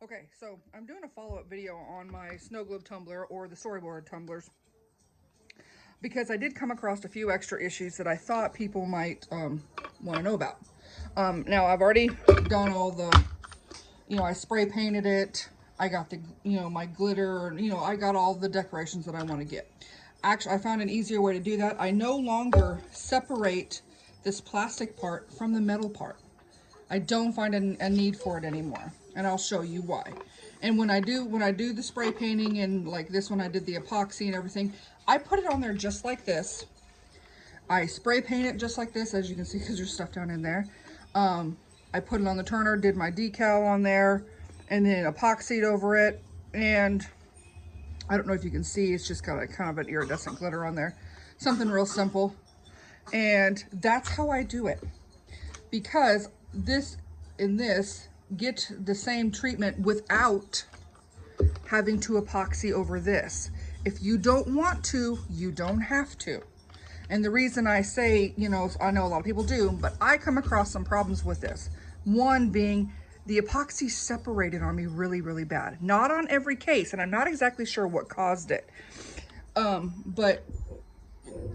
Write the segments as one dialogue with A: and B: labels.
A: Okay, so I'm doing a follow-up video on my Snowglobe tumbler or the Storyboard tumblers because I did come across a few extra issues that I thought people might want to know about. Now, I've already done all the, I spray painted it. I got the, my glitter, I got all the decorations that I want to get. Actually, I found an easier way to do that. I no longer separate this plastic part from the metal part. I don't find a need for it anymore, and I'll show you why. And when I do the spray painting, and like this one I did the epoxy and everything, I put it on there just like this. I spray paint it just like this, as you can see, because there's stuff down in there. I put it on the turner, did my decal on there, and then epoxied over it. And I don't know if you can see, it's just got a kind of an iridescent glitter on there. Something real simple. And that's how I do it. Because this and this get the same treatment without having to epoxy over this. If you don't want to, you don't have to. And the reason I say, I know a lot of people do, but I come across some problems with this. One being the epoxy separated on me really, really bad. Not on every case, and I'm not exactly sure what caused it. But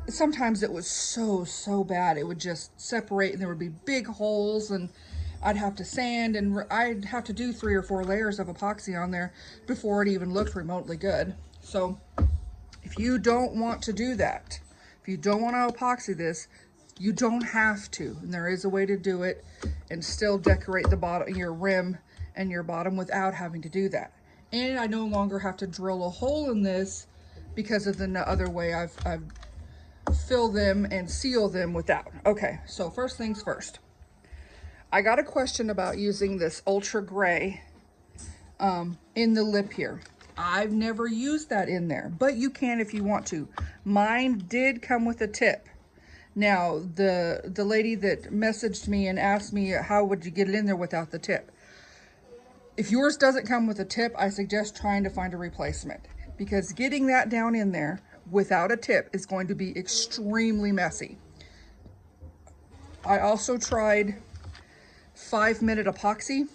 A: sometimes it was so bad. It would just separate and there would be big holes, and I'd have to sand, and I'd have to do 3 or 4 layers of epoxy on there before it even looked remotely good. So if you don't want to do that, if you don't want to epoxy this, you don't have to. And there is a way to do it and still decorate the bottom, your rim and your bottom, without having to do that. And I no longer have to drill a hole in this because of the other way I've fill them and seal them without. Okay, so first things first. I got a question about using this ultra gray in the lip here. I've never used that in there, but you can if you want to. Mine did come with a tip. Now, the lady that messaged me and asked me how would you get it in there without the tip. If yours doesn't come with a tip, I suggest trying to find a replacement, because getting that down in there without a tip is going to be extremely messy. I also tried 5-minute epoxy.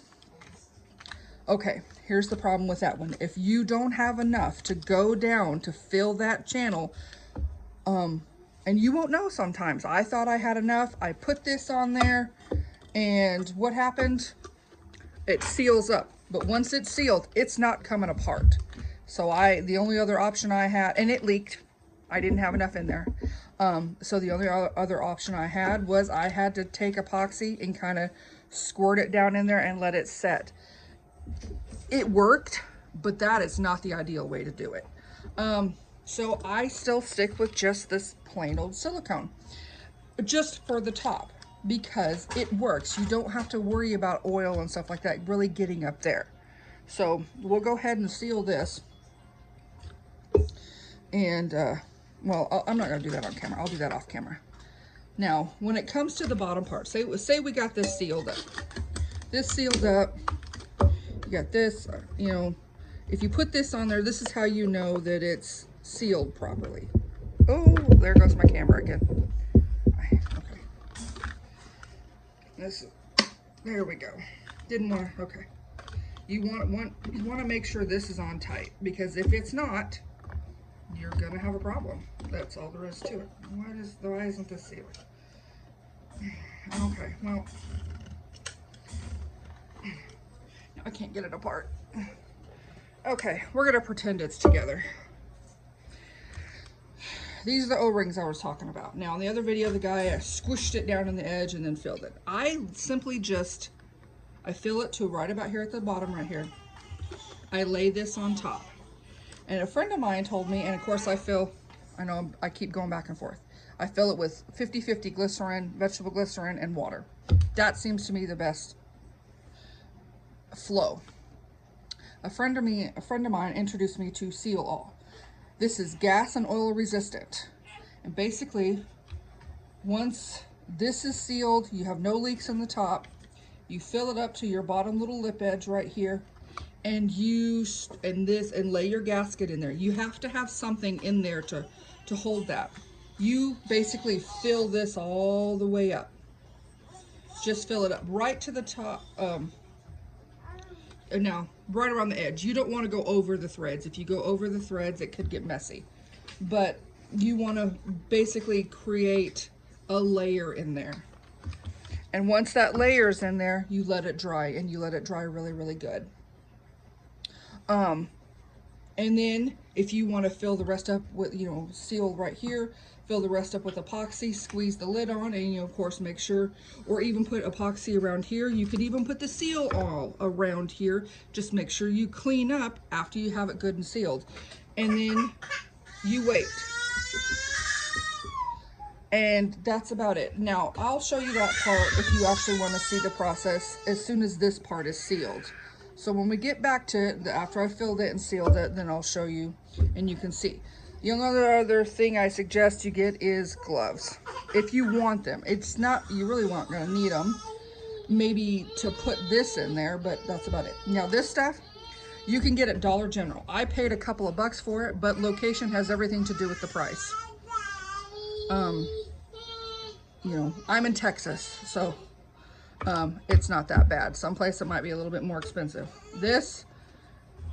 A: Okay, here's the problem with that one. If you don't have enough to go down to fill that channel, and you won't know sometimes. I thought I had enough. I put this on there, and what happened? It seals up. But once it's sealed, it's not coming apart. So the only other option I had, and it leaked. I didn't have enough in there. So the only other option I had was I had to take epoxy and kind of squirt it down in there and let it set. It worked, but that is not the ideal way to do it. So I still stick with just this plain old silicone, just for the top, because it works. You don't have to worry about oil and stuff like that really getting up there. So we'll go ahead and seal this. And, well, I'm not going to do that on camera. I'll do that off camera. Now, when it comes to the bottom part, say we got this sealed up. This sealed up. You got this, if you put this on there, this is how you know that it's sealed properly. Oh, there goes my camera again. Okay. There we go. Didn't want to, okay. You want to make sure this is on tight, because if it's not, you're gonna have a problem. That's all there is to it. Why isn't this sealed? Okay, well, I can't get it apart. Okay, we're gonna pretend it's together. These are the O-rings I was talking about. Now, in the other video, the guy squished it down on the edge and then filled it. I simply I fill it to right about here at the bottom right here. I lay this on top. And a friend of mine told me, and of course I know I keep going back and forth. I fill it with 50-50 glycerin, vegetable glycerin, and water. That seems to me the best flow. A friend of mine introduced me to Seal All. This is gas and oil resistant. And basically, once this is sealed, you have no leaks in the top, you fill it up to your bottom little lip edge right here, and lay your gasket in there. You have to have something in there to hold that. You basically fill this all the way up. Just fill it up right to the top. now right around the edge. You don't want to go over the threads. If you go over the threads, it could get messy. But you want to basically create a layer in there. And once that layer's in there, you let it dry, and you let it dry really, really good. And then if you want to fill the rest up with, you know, seal right here, fill the rest up with epoxy, squeeze the lid on, and you of course make sure, or even put epoxy around here. You could even put the seal all around here. Just make sure you clean up after you have it good and sealed. And then you wait. And that's about it. Now, I'll show you that part if you actually want to see the process as soon as this part is sealed. So when we get back to it, after I filled it and sealed it, then I'll show you and you can see. The only other thing I suggest you get is gloves. If you want them. It's not, you really aren't going to need them. Maybe to put this in there, but that's about it. Now this stuff, you can get at Dollar General. I paid a couple of bucks for it, but location has everything to do with the price. You know, I'm in Texas, so it's not that bad. Someplace it might be a little bit more expensive. This,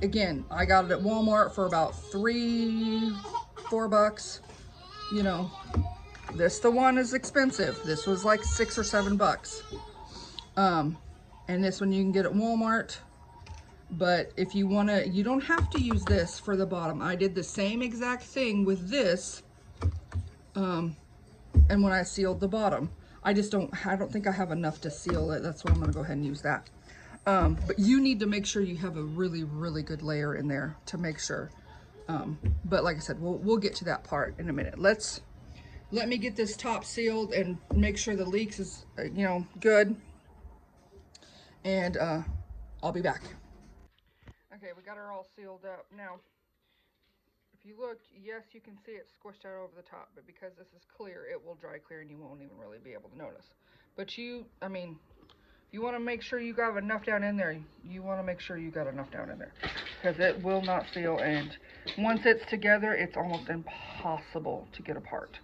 A: again, I got it at Walmart for about $3-4 bucks. You know, the one is expensive. This was like $6 or $7 bucks. And this one you can get at Walmart. But if you want to, you don't have to use this for the bottom. I did the same exact thing with this. And when I sealed the bottom, I don't think I have enough to seal it. That's why I'm going to go ahead and use that. But you need to make sure you have a really, really good layer in there to make sure. But like I said, we'll get to that part in a minute. Let me get this top sealed and make sure the leaks is, you know, good. And I'll be back. Okay, we got her all sealed up. Now, if you look, yes, you can see it squished out over the top, but because this is clear, it will dry clear and you won't even really be able to notice. But you want to make sure you got enough down in there. You want to make sure you got enough down in there because it will not seal, and once it's together, it's almost impossible to get apart.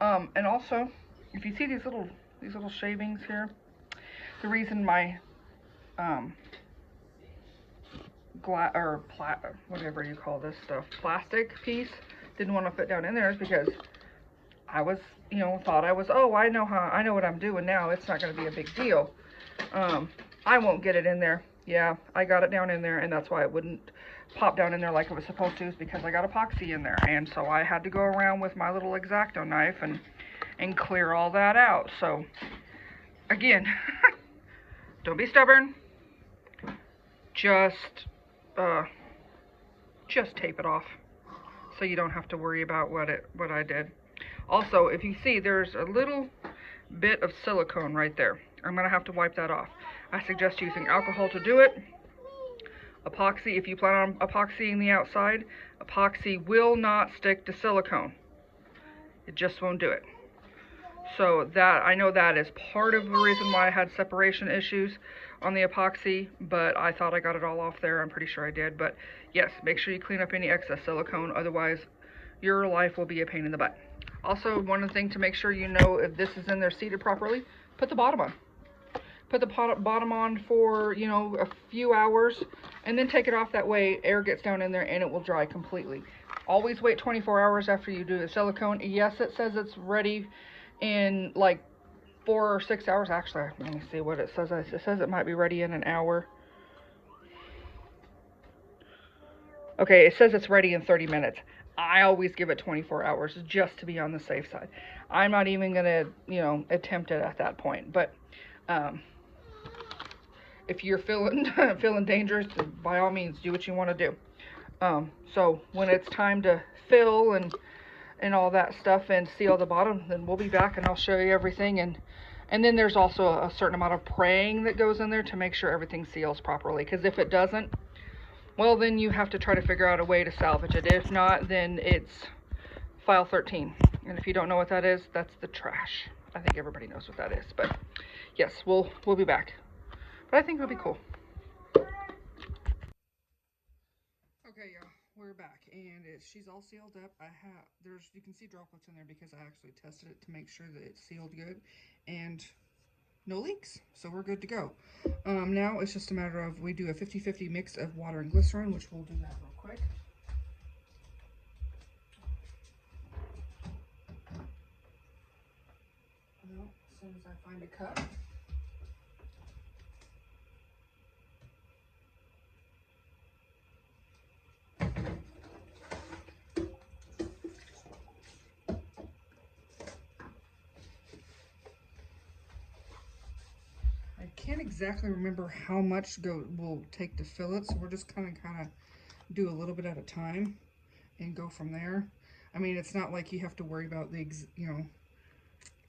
A: And also, if you see these little shavings here, the reason my whatever you call this stuff, plastic piece didn't want to fit down in there is because I was, you know, thought I was, oh, I know what I'm doing now. It's not going to be a big deal. I won't get it in there. Yeah, I got it down in there, and that's why it wouldn't pop down in there like it was supposed to, is because I got epoxy in there, and so I had to go around with my little X-Acto knife and clear all that out. So again, don't be stubborn. Just tape it off so you don't have to worry about what I did. Also, if you see, there's a little bit of silicone right there. I'm gonna have to wipe that off. I suggest using alcohol to do it. Epoxy, if you plan on epoxying the outside, epoxy will not stick to silicone. It just won't do it. So that, I know that is part of the reason why I had separation issues on the epoxy, but I thought I got it all off there. I'm pretty sure I did. But yes, make sure you clean up any excess silicone, otherwise your life will be a pain in the butt. Also, one thing to make sure you know if this is in there seated properly, put the bottom on. Put the bottom on for, you know, a few hours, and then take it off. That way air gets down in there and it will dry completely. Always wait 24 hours after you do the silicone. Yes, it says it's ready in like 4 or 6 hours. Actually, let me see what it says. It says it might be ready in an hour. Okay, it says it's ready in 30 minutes. I always give it 24 hours just to be on the safe side. I'm not even gonna, you know, attempt it at that point. But if you're feeling dangerous, by all means, do what you want to do. So when it's time to fill and all that stuff and seal the bottom, then we'll be back and I'll show you everything. And then there's also a certain amount of praying that goes in there to make sure everything seals properly. Because if it doesn't, well, then you have to try to figure out a way to salvage it. If not, then it's file 13. And if you don't know what that is, that's the trash. I think everybody knows what that is. But yes, we'll be back. But I think it'll be cool. Okay, y'all, we're back, and she's all sealed up. You can see droplets in there because I actually tested it to make sure that it's sealed good, and no leaks, so we're good to go. Now it's just a matter of we do a 50-50 mix of water and glycerin, which we'll do that real quick. Well, as soon as I find a cup. I can't exactly remember how much will take to fill it, so we're just kind of do a little bit at a time and go from there. I mean, it's not like you have to worry about the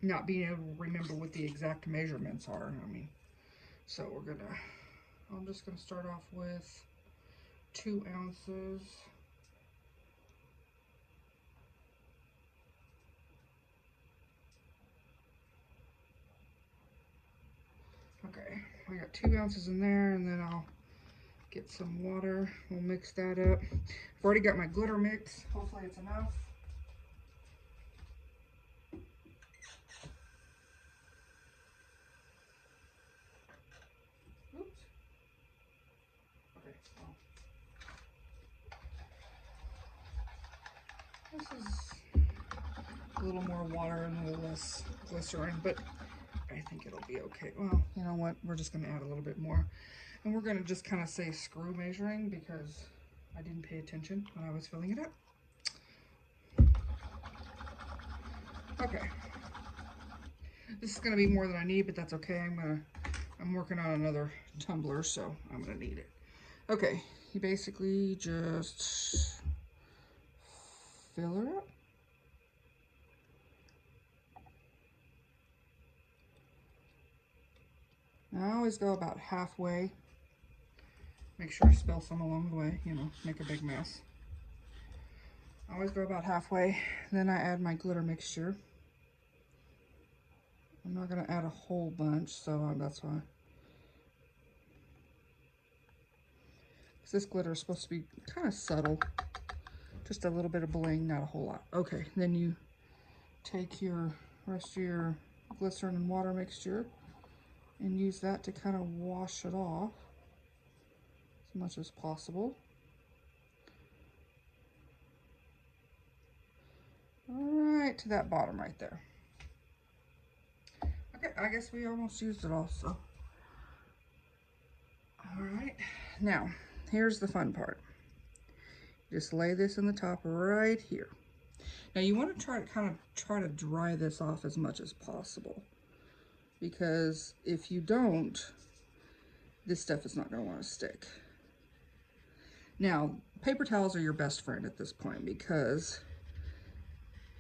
A: not being able to remember what the exact measurements are. I mean, so I'm just gonna start off with 2 ounces. Okay, I got 2 ounces in there, and then I'll get some water. We'll mix that up. I've already got my glitter mix. Hopefully it's enough. Oops. Okay, well, this is a little more water and a little less glycerin, but I think it'll be okay. Well, you know what? We're just going to add a little bit more. And we're going to just kind of say screw measuring because I didn't pay attention when I was filling it up. Okay. This is going to be more than I need, but that's okay. I'm working on another tumbler, so I'm going to need it. Okay, you basically just fill her up. Now I always go about halfway. Make sure I spill some along the way, you know, make a big mess. I always go about halfway. Then I add my glitter mixture. I'm not going to add a whole bunch, so that's why. Because this glitter is supposed to be kind of subtle. Just a little bit of bling, not a whole lot. Okay, then you take your rest of your glycerin and water mixture and use that to kind of wash it off as much as possible. All right, to that bottom right there. Okay, I guess we almost used it all, so. All right, now, here's the fun part. Just lay this in the top right here. Now you want to try to dry this off as much as possible, because if you don't, this stuff is not going to want to stick. Now, paper towels are your best friend at this point because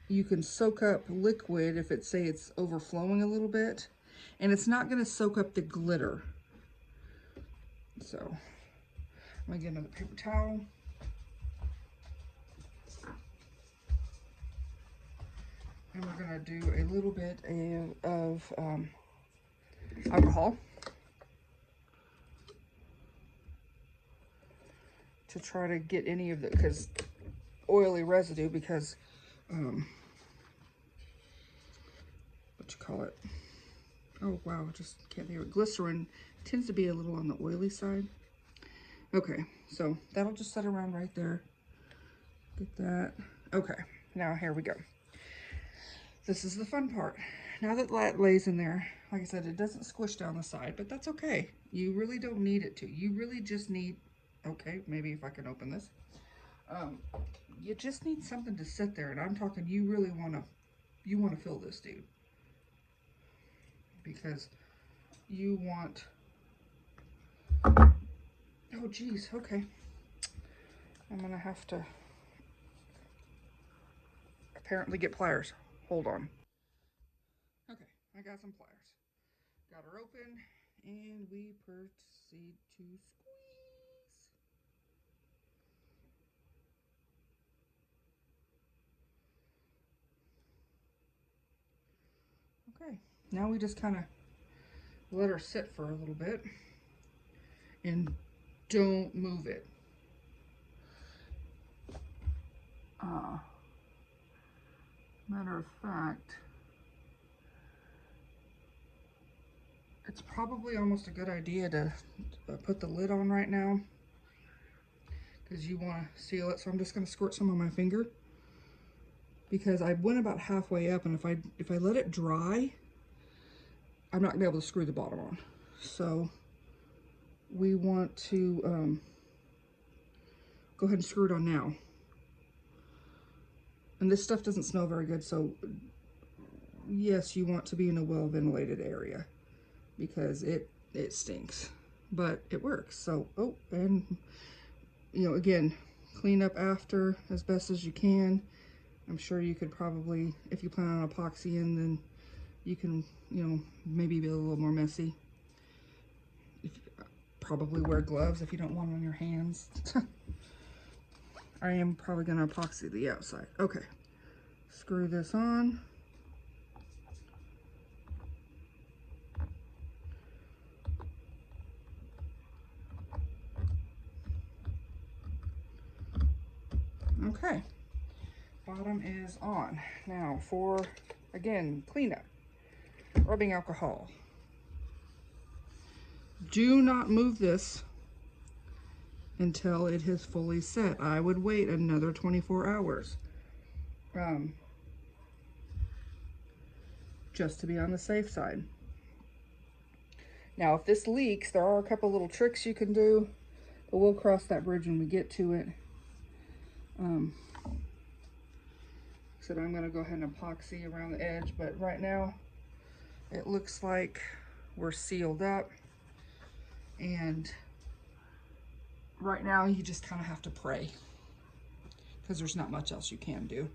A: you can soak up liquid if it's overflowing a little bit, and it's not going to soak up the glitter. So I'm going to get another paper towel. And we're going to do a little bit of alcohol to try to get any of the oily residue, because what you call it? Oh wow, just can't think of it. Glycerin tends to be a little on the oily side. Okay, so that'll just set around right there. Get that. Okay, now here we go. This is the fun part. Now that that lays in there, like I said, it doesn't squish down the side, but that's okay. You really don't need it to. You really just need, okay, maybe if I can open this. You just need something to sit there, and I'm talking you really want to fill this, dude. Because you want, oh geez, okay. I'm gonna have to apparently get pliers. Hold on. Okay, I got some pliers. Got her open, and we proceed to squeeze. Okay, now we just kind of let her sit for a little bit, and don't move it. Matter of fact, It's probably almost a good idea to put the lid on right now, because you want to seal it. So I'm just going to squirt some on my finger, because I went about halfway up, and if I let it dry, I'm not going to be able to screw the bottom on. So we want to go ahead and screw it on now. And this stuff doesn't smell very good, so yes, you want to be in a well-ventilated area, because it stinks, but it works. So, oh, and you know, again, clean up after as best as you can. I'm sure you could probably, if you plan on epoxying, then you can, you know, maybe be a little more messy. Probably wear gloves if you don't want it on your hands. I am probably going to epoxy the outside. Okay, screw this on. Okay, bottom is on. Now for, again, cleanup. Rubbing alcohol. Do not move this until it has fully set. I would wait another 24 hours. Just to be on the safe side. Now, if this leaks, there are a couple little tricks you can do, but we'll cross that bridge when we get to it. So I'm going to go ahead and epoxy around the edge, but right now it looks like we're sealed up, and right now you just kind of have to pray, because there's not much else you can do.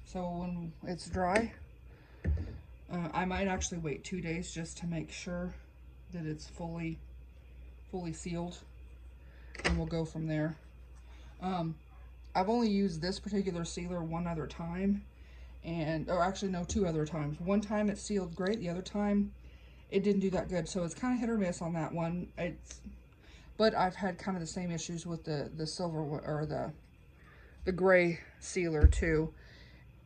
A: So when it's dry, I might actually wait 2 days just to make sure that it's fully sealed, and we'll go from there. I've only used this particular sealer one other time, and, or actually no, 2 other times. One time it sealed great, the other time it didn't do that good. So it's kind of hit or miss on that one. But I've had kind of the same issues with the silver, or the gray sealer too.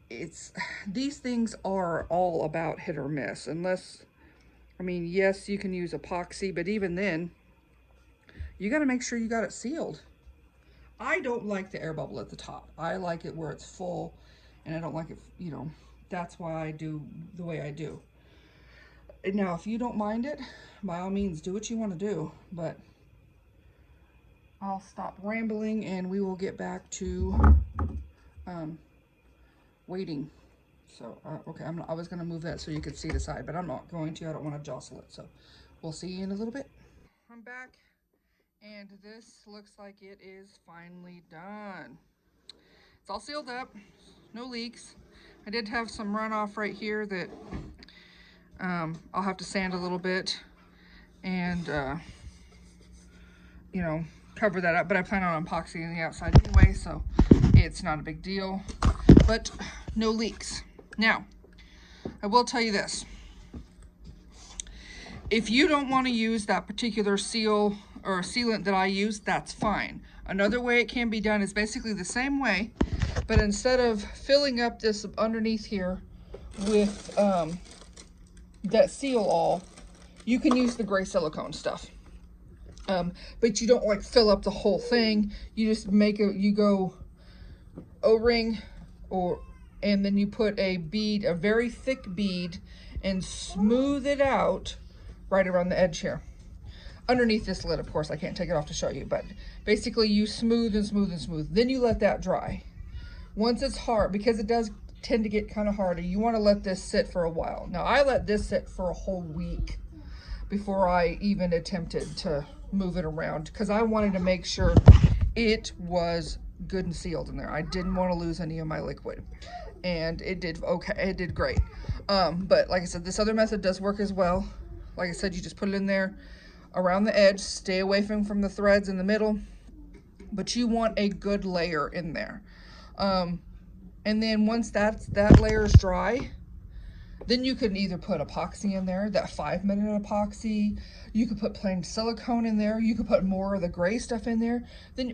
A: These things are all about hit or miss, unless, I mean, yes, you can use epoxy, but even then, you got to make sure you got it sealed. I don't like the air bubble at the top. I like it where it's full, and I don't like it, you know, that's why I do the way I do. Now, if you don't mind it, by all means, do what you want to do, but I'll stop rambling and we will get back to waiting. So, okay, I was going to move that so you could see the side, but I'm not going to. I don't want to jostle it, so we'll see you in a little bit. I'm back. And this looks like it is finally done. It's all sealed up, no leaks. I did have some runoff right here that I'll have to sand a little bit and, you know, cover that up. But I plan on epoxying the outside anyway, so it's not a big deal. But no leaks. Now, I will tell you this. If you don't want to use that particular seal or sealant that I use, that's fine. Another way it can be done is basically the same way, but instead of filling up this underneath here with that seal all, you can use the gray silicone stuff. But you don't like fill up the whole thing. You just make you go O-ring, and then you put a bead, a very thick bead, and smooth it out right around the edge here. Underneath this lid, of course, I can't take it off to show you, but basically you smooth and smooth and smooth. Then you let that dry. Once it's hard, because it does tend to get kind of harder, you want to let this sit for a while. Now, I let this sit for a whole week before I even attempted to move it around, because I wanted to make sure it was good and sealed in there. I didn't want to lose any of my liquid, and it did okay. It did great. But like I said, this other method does work as well. Like I said, you just put it in there around the edge, stay away from the threads in the middle, but you want a good layer in there. And then once that layer is dry, then you can either put epoxy in there, that 5-minute epoxy. You could put plain silicone in there. You could put more of the gray stuff in there.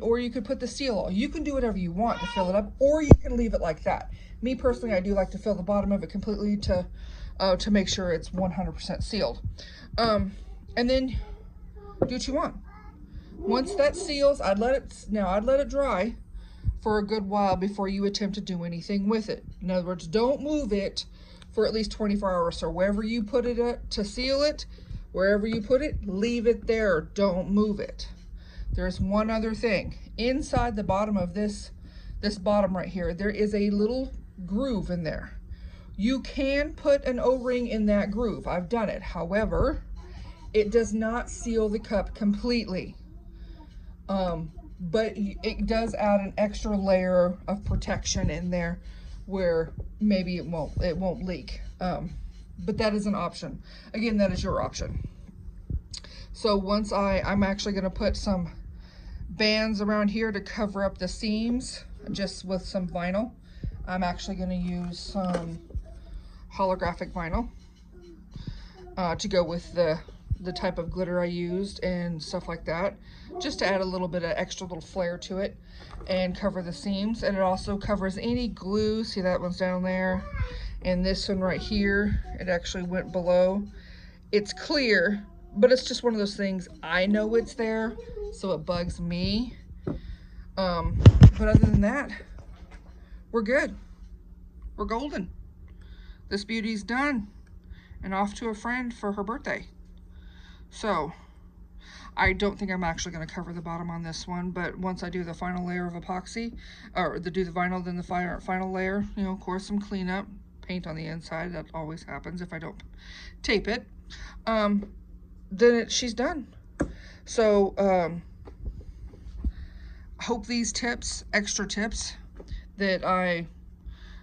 A: Or you could put the seal all. You can do whatever you want to fill it up, or you can leave it like that. Me personally, I do like to fill the bottom of it completely to to make sure it's 100% sealed. And then do what you want. Once that seals, I'd let it dry for a good while before you attempt to do anything with it. In other words, don't move it for at least 24 hours. So wherever you put it at to seal it, wherever you put it, leave it there. Don't move it. There's one other thing. Inside the bottom of this bottom right here, there is a little groove in there. You can put an O-ring in that groove. I've done it. However, it does not seal the cup completely. But it does add an extra layer of protection in there where maybe it won't leak. But that is an option. Again, that is your option. So once I'm actually going to put some bands around here to cover up the seams just with some vinyl. I'm actually going to use some holographic vinyl to go with the type of glitter I used and stuff like that, just to add a little bit of extra little flair to it and cover the seams. And it also covers any glue. See, that one's down there, and this one right here, it actually went below. It's clear, but it's just one of those things. I know it's there, so it bugs me. But other than that, we're good. We're golden. This beauty's done and off to a friend for her birthday. So I don't think I'm actually going to cover the bottom on this one, but once I do the final layer of epoxy, or do the vinyl, then the final layer, you know, of course, some cleanup, paint on the inside. That always happens if I don't tape it. Then she's done. So hope these tips, extra tips that I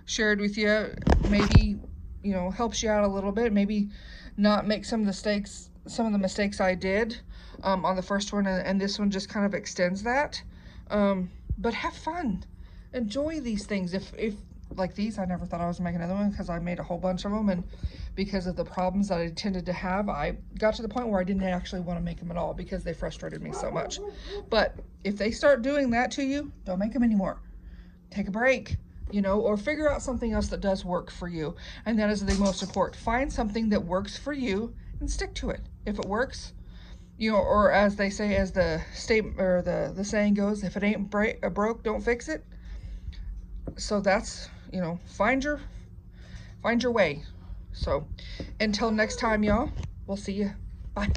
A: shared with you, maybe, you know, helps you out a little bit. Maybe not make some of the mistakes I did on the first one, and this one just kind of extends that. But have fun, enjoy these things. If like these, I never thought I was making another one because I made a whole bunch of them, and because of the problems that I tended to have, I got to the point where I didn't actually want to make them at all because they frustrated me so much. But if they start doing that to you, don't make them anymore. Take a break, you know, or figure out something else that does work for you. And that is the most important. Find something that works for you and stick to it. If it works, you know, or as they say, as the statement or the saying goes, if it ain't broke, don't fix it. So that's, you know, find your way. So until next time, y'all, we'll see you. Bye.